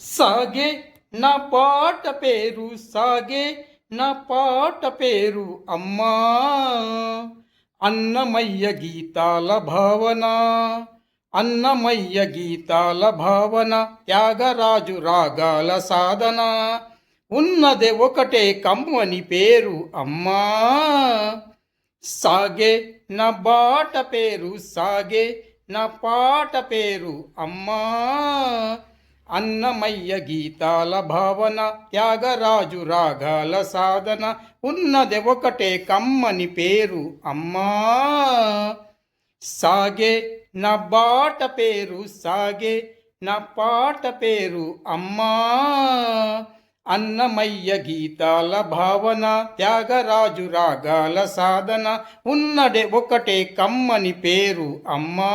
సాగే నా పాట పేరు సాగే నా పాట పేరు అమ్మా అన్నమయ్య గీతాల భావన అన్నమయ్య గీతాల భావన త్యాగరాజు రాగాల సాధన ఉన్నదే ఒకటే కమ్మని పేరు అమ్మా సాగే నా బాట పేరు సాగే నా పాట పేరు అమ్మా అన్నమయ్య గీతాల భావన త్యాగరాజు రాగాల సాధన ఉన్నది ఒకటే కమ్మని పేరు అమ్మా సాగే నా బాట పేరు సాగే నా పాట పేరు అమ్మా అన్నమయ్య గీతాల భావన త్యాగరాజు రాగాల సాధన ఉన్నదే ఒకటే కమ్మని పేరు అమ్మా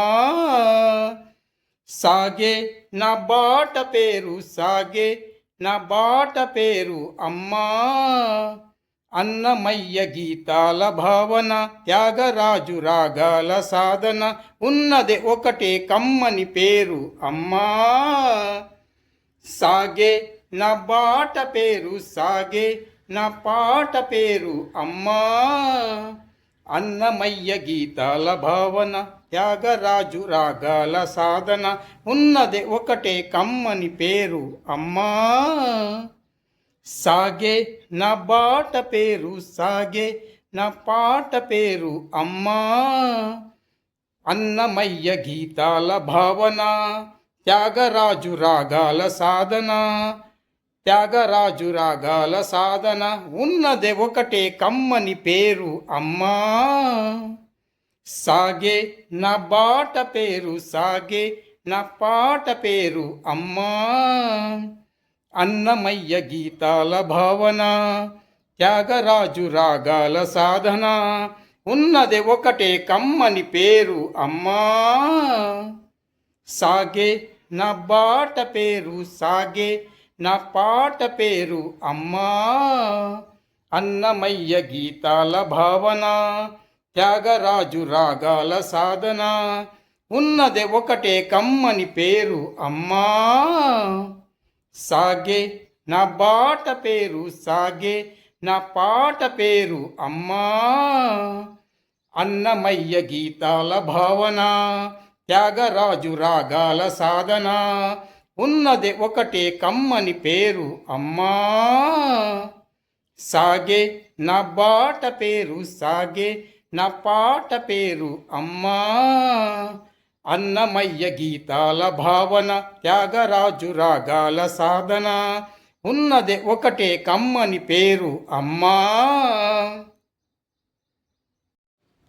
సాగే నా బాట పేరు సాగే నా బాట పేరు అమ్మా అన్నమయ్య గీతాల భావన త్యాగరాజు రాగాల సాధన ఉన్నది ఒకటే కమ్మని పేరు అమ్మా సాగే నా బాట పేరు సాగే నా పాట పేరు అమ్మా అన్నమయ్య గీతాల భావన త్యాగరాజు రాగాల సాధన ఉన్నది ఒకటే కమ్మని పేరు అమ్మా సాగే నా బాట పేరు సాగే నా పాట పేరు అమ్మా అన్నమయ్య గీతాల భావన త్యాగరాజు రాగాల సాధన త్యాగరాజు రాగాల సాధన ఉన్నదే ఒకటే కమ్మని పేరు అమ్మా సాగే నా బాట పేరు సాగే నా పాట పేరు అమ్మా అన్నమయ్య గీతాల భావన త్యాగరాజు రాగాల సాధన ఉన్నదే ఒకటే కమ్మని పేరు అమ్మా సాగే నా బాట పేరు సాగే నా పాట పేరు అమ్మా అన్నమయ్య గీతాల భావన త్యాగరాజు రాగాల సాధన ఉన్నదే ఒకటే కమ్మని పేరు అమ్మా సాగే నా బాట పేరు సాగే నా పాట పేరు అమ్మా అన్నమయ్య గీతాల భావన త్యాగరాజు రాగాల సాధన ఉన్నది ఒకటే కమ్మని పేరు అమ్మా సాగే నా బాట పేరు సాగే నా పాట పేరు అమ్మా అన్నమయ్య గీతాల భావన త్యాగరాజు రాగాల సాధన ఉన్నది ఒకటే కమ్మని పేరు అమ్మా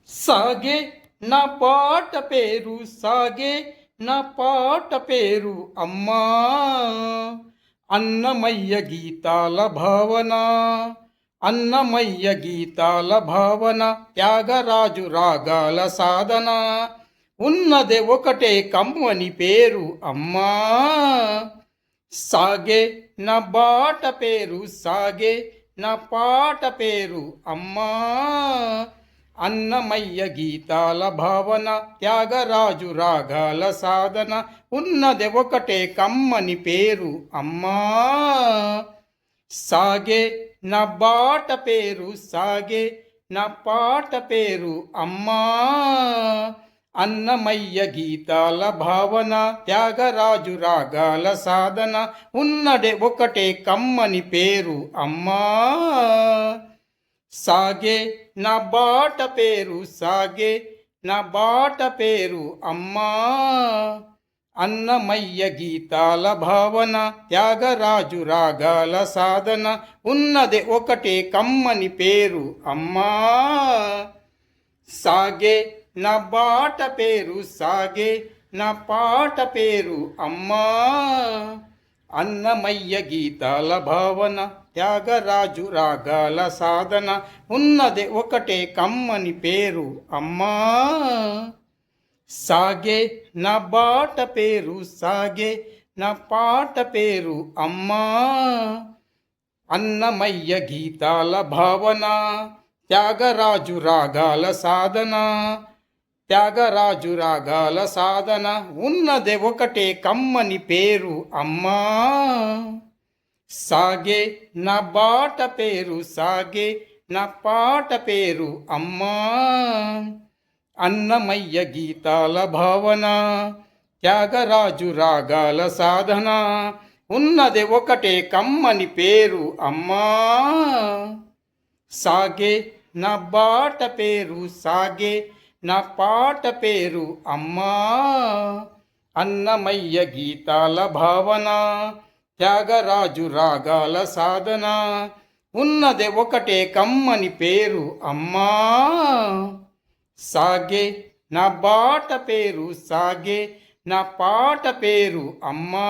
సాగే నా పాట పేరు సాగే నా పాట పేరు అమ్మా అన్నమయ్య గీతాల భావన అన్నమయ్య గీతాల భావన త్యాగరాజు రాగాల సాధన ఉన్నదే ఒకటే కమ్మని పేరు అమ్మా సాగే నా బాట పేరు సాగే నా పాట పేరు అమ్మా అన్నమయ్య గీతాల భావన త్యాగరాజు రాగాల సాధన ఉన్నది ఒకటే కమ్మని పేరు అమ్మా సాగే నా బాట పేరు సాగే నా పాట పేరు అమ్మా అన్నమయ్య గీతాల భావన త్యాగరాజు రాగాల సాధన ఉన్నది ఒకటే కమ్మని పేరు అమ్మా సాగే నా బాట పేరు సాగే నా బాట పేరు అమ్మా అన్నమయ్య గీతాల భావన త్యాగరాజు రాగాల సాధన ఉన్నది ఒకటే కమ్మని పేరు అమ్మా సాగే నా బాట పేరు సాగే నా పాట పేరు అమ్మా అన్నమయ్య గీతాల భావన త్యాగరాజు రాగాల సాధన ఉన్నది ఒకటే కమ్మని పేరు అమ్మా సాగే నా బాట పేరు సాగే నా పాట పేరు అమ్మా అన్నమయ్య గీతాల భావన త్యాగరాజు రాగాల సాధన త్యాగరాజు రాగాల సాధన ఉన్నదే ఒకటే కమ్మని పేరు అమ్మా. సాగే నా బాట పేరు సాగే నా పాట పేరు అమ్మా. అన్నమయ్య గీతాల భావన త్యాగరాజు రాగాల సాధన ఉన్నది ఒకటే కమ్మని పేరు అమ్మా. సాగే నా బాట పేరు సాగే నా పాట పేరు అమ్మా. అన్నమయ్య గీతాల భావన త్యాగరాజు రాగాల సాధన ఉన్నది ఒకటే కమ్మని పేరు అమ్మా. సాగే నా బాట పేరు సాగే నా పాట పేరు అమ్మా.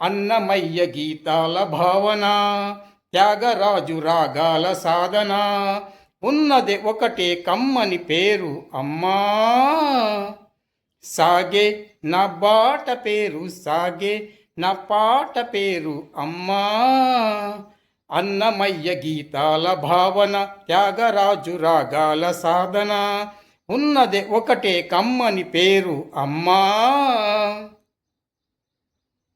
అన్నమయ్య గీతాల భావన త్యాగరాజు రాగాల సాధన ఉన్నది ఒకటే కమ్మని పేరు అమ్మా. సాగే నా బాట పేరు సాగే నా పాట పేరు అమ్మా. అన్నమయ్య గీతాల భావన త్యాగరాజు రాగాల సాధన ఉన్నది ఒకటే కమ్మని పేరు అమ్మా.